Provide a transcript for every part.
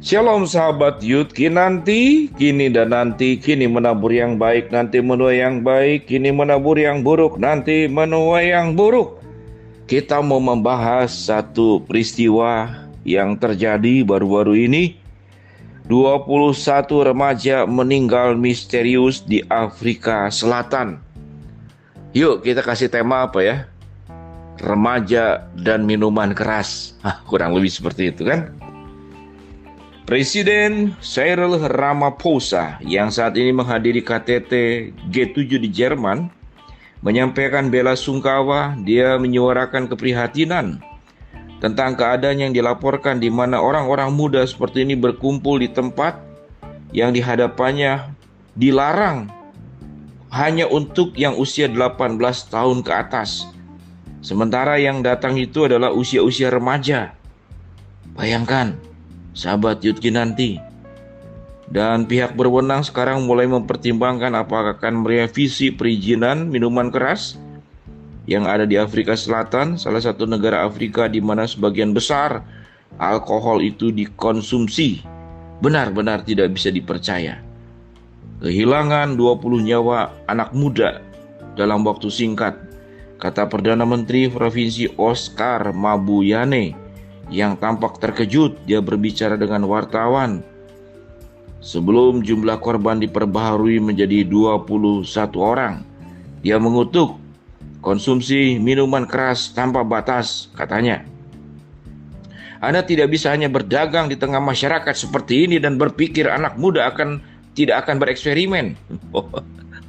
Shalom sahabat Yud Kinanti, kini dan nanti, kini menabur yang baik, nanti menuai yang baik, kini menabur yang buruk, nanti menuai yang buruk. Kita mau membahas satu peristiwa yang terjadi baru-baru ini. 21 remaja meninggal misterius di Afrika Selatan. Yuk kita kasih tema apa ya? Remaja dan minuman keras. Kurang lebih seperti itu kan? Presiden Cyril Ramaphosa yang saat ini menghadiri KTT G7 di Jerman menyampaikan bela sungkawa. Dia menyuarakan keprihatinan tentang keadaan yang dilaporkan di mana orang-orang muda seperti ini berkumpul di tempat yang di hadapannya dilarang hanya untuk yang usia 18 tahun ke atas. Sementara yang datang itu adalah usia-usia remaja. Bayangkan, sahabat Yudki nanti. Dan pihak berwenang sekarang mulai mempertimbangkan apakah akan merevisi perizinan minuman keras yang ada di Afrika Selatan, salah satu negara Afrika di mana sebagian besar alkohol itu dikonsumsi. Benar-benar tidak bisa dipercaya. Kehilangan 20 nyawa anak muda dalam waktu singkat, kata Perdana Menteri Provinsi Oscar Mabuyane yang tampak terkejut. Dia berbicara dengan wartawan. Sebelum jumlah korban diperbaharui menjadi 21 orang, dia mengutuk konsumsi minuman keras tanpa batas, katanya. Anda tidak bisa hanya berdagang di tengah masyarakat seperti ini dan berpikir anak muda tidak akan bereksperimen.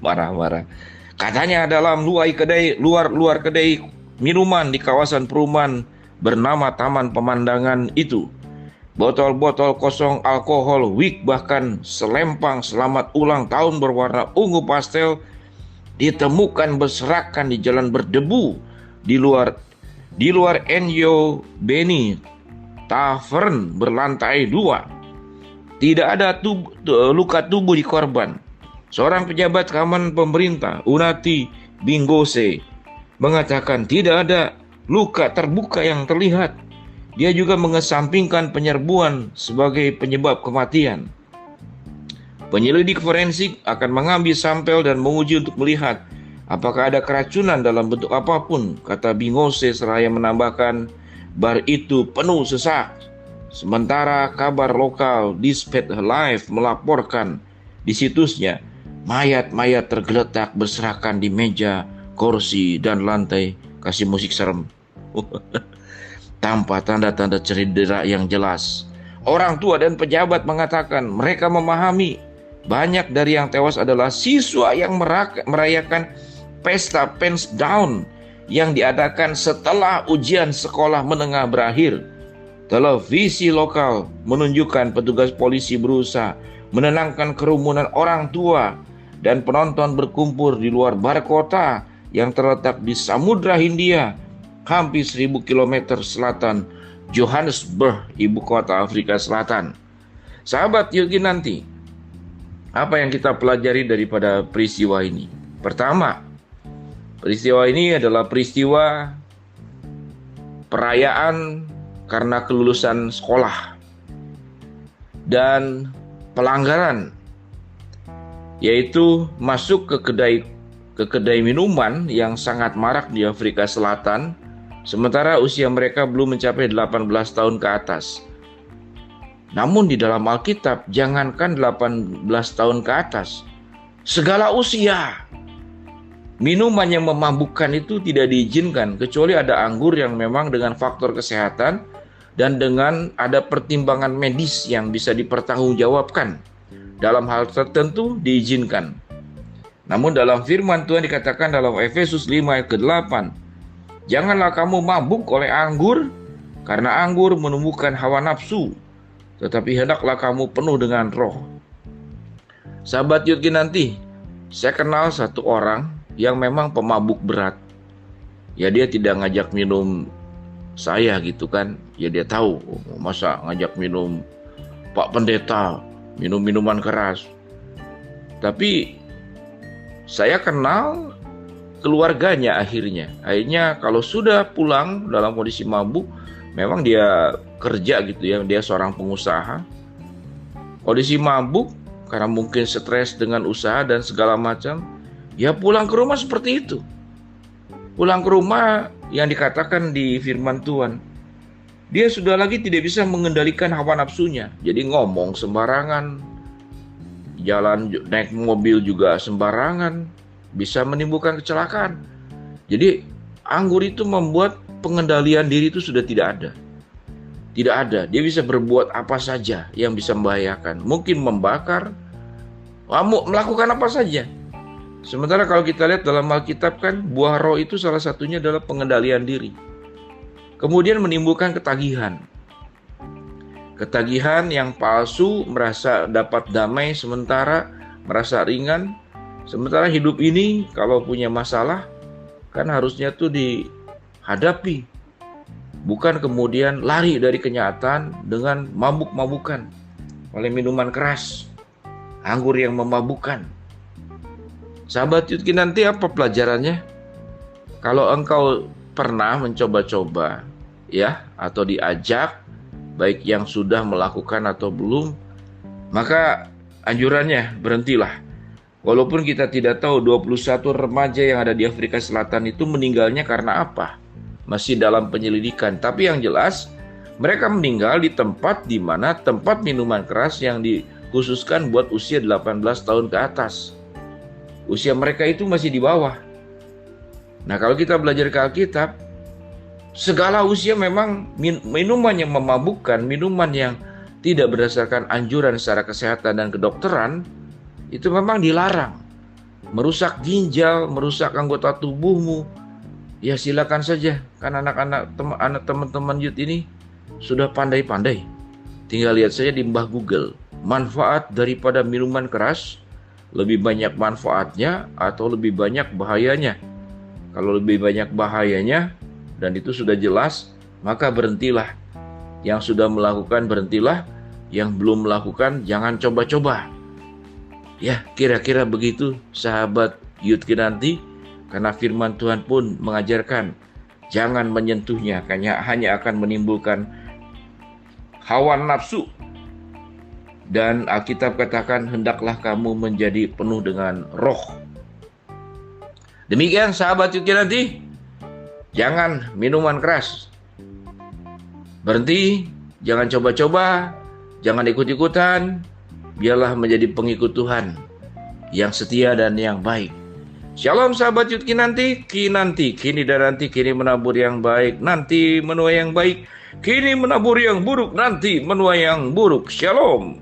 Marah-marah. Katanya dalam luar kedai minuman di kawasan perumahan bernama Taman Pemandangan itu, botol-botol kosong alkohol wig bahkan selempang selamat ulang tahun berwarna ungu pastel ditemukan berserakan di jalan berdebu di luar Enyo Beni Tavern berlantai 2. Tidak ada luka tubuh di korban. Seorang pejabat keamanan pemerintah, Unati Bingose, mengatakan tidak ada luka terbuka yang terlihat. Dia juga mengesampingkan penyerbuan sebagai penyebab kematian. Penyelidik forensik akan mengambil sampel dan menguji untuk melihat apakah ada keracunan dalam bentuk apapun, kata Bingose seraya menambahkan bar itu penuh sesak. Sementara kabar lokal Dispatch Live melaporkan di situsnya, mayat-mayat tergeletak berserakan di meja, kursi, dan lantai. Kasih musik serem. Tanpa tanda-tanda cedera yang jelas. Orang tua dan pejabat mengatakan mereka memahami banyak dari yang tewas adalah siswa yang merayakan pesta pens down yang diadakan setelah ujian sekolah menengah berakhir. Televisi lokal menunjukkan petugas polisi berusaha menenangkan kerumunan orang tua dan penonton berkumpul di luar bar kota yang terletak di Samudra Hindia, hampir 1000 km selatan Johannesburg, ibu kota Afrika Selatan. Sahabat Yogi nanti, apa yang kita pelajari daripada peristiwa ini? Pertama, peristiwa ini adalah peristiwa perayaan karena kelulusan sekolah dan pelanggaran, yaitu masuk ke kedai minuman yang sangat marak di Afrika Selatan, sementara usia mereka belum mencapai 18 tahun ke atas. Namun di dalam Alkitab, jangankan 18 tahun ke atas, segala usia minuman yang memabukkan itu tidak diizinkan, kecuali ada anggur yang memang dengan faktor kesehatan dan dengan ada pertimbangan medis yang bisa dipertanggungjawabkan. Dalam hal tertentu diizinkan. Namun dalam firman Tuhan dikatakan dalam Efesus 5 ayat ke-8, janganlah kamu mabuk oleh anggur, karena anggur menumbuhkan hawa nafsu, tetapi hendaklah kamu penuh dengan roh. Sahabat Yudki nanti, saya kenal satu orang yang memang pemabuk berat. Ya dia tidak ngajak minum saya gitu kan. Ya dia tahu, masa ngajak minum Pak Pendeta, minum minuman keras. Tapi saya kenal keluarganya akhirnya. Akhirnya kalau sudah pulang dalam kondisi mabuk, memang dia kerja gitu ya, dia seorang pengusaha. kondisi mabuk, karena mungkin stres dengan usaha dan segala macam, ya pulang ke rumah seperti itu. Pulang ke rumah yang dikatakan di firman Tuhan, dia sudah lagi tidak bisa mengendalikan hawa nafsunya. Jadi ngomong sembarangan, jalan naik mobil juga sembarangan, bisa menimbulkan kecelakaan. Jadi anggur itu membuat pengendalian diri itu sudah tidak ada. Tidak ada, dia bisa berbuat apa saja yang bisa membahayakan. Mungkin membakar, melakukan apa saja. Sementara kalau kita lihat dalam Alkitab kan, buah roh itu salah satunya adalah pengendalian diri. Kemudian menimbulkan ketagihan. Ketagihan yang palsu, merasa dapat damai sementara, merasa ringan. Sementara hidup ini kalau punya masalah, kan harusnya tuh dihadapi. Bukan kemudian lari dari kenyataan dengan mabuk-mabukan oleh minuman keras, anggur yang memabukkan. Sahabat Yudki, nanti apa pelajarannya? Kalau engkau pernah mencoba-coba ya, atau diajak, baik yang sudah melakukan atau belum, maka anjurannya berhentilah. Walaupun kita tidak tahu 21 remaja yang ada di Afrika Selatan itu meninggalnya karena apa, masih dalam penyelidikan. Tapi yang jelas mereka meninggal di tempat di mana tempat minuman keras yang dikhususkan buat usia 18 tahun ke atas. Usia mereka itu masih di bawah. Nah, kalau kita belajar ke Alkitab, segala usia memang minuman yang memabukkan, minuman yang tidak berdasarkan anjuran secara kesehatan dan kedokteran, itu memang dilarang. Merusak ginjal, merusak anggota tubuhmu. Ya silakan saja, kan anak-anak teman-teman youth ini sudah pandai-pandai. Tinggal lihat saja di Mbah Google, manfaat daripada minuman keras, lebih banyak manfaatnya atau lebih banyak bahayanya. Kalau lebih banyak bahayanya, dan itu sudah jelas, maka berhentilah. Yang sudah melakukan berhentilah, yang belum melakukan jangan coba-coba. Ya, kira-kira begitu sahabat youth nanti. Karena firman Tuhan pun mengajarkan jangan menyentuhnya, hanya akan menimbulkan hawa nafsu. Dan Alkitab katakan hendaklah kamu menjadi penuh dengan roh. Demikian sahabat Yuki nanti, jangan minuman keras. Berhenti, jangan coba-coba, jangan ikut-ikutan. Biarlah menjadi pengikut Tuhan yang setia dan yang baik. Shalom sahabat Yudki nanti, kini dan nanti, kini menabur yang baik, nanti menuai yang baik, kini menabur yang buruk, nanti menuai yang buruk. Shalom.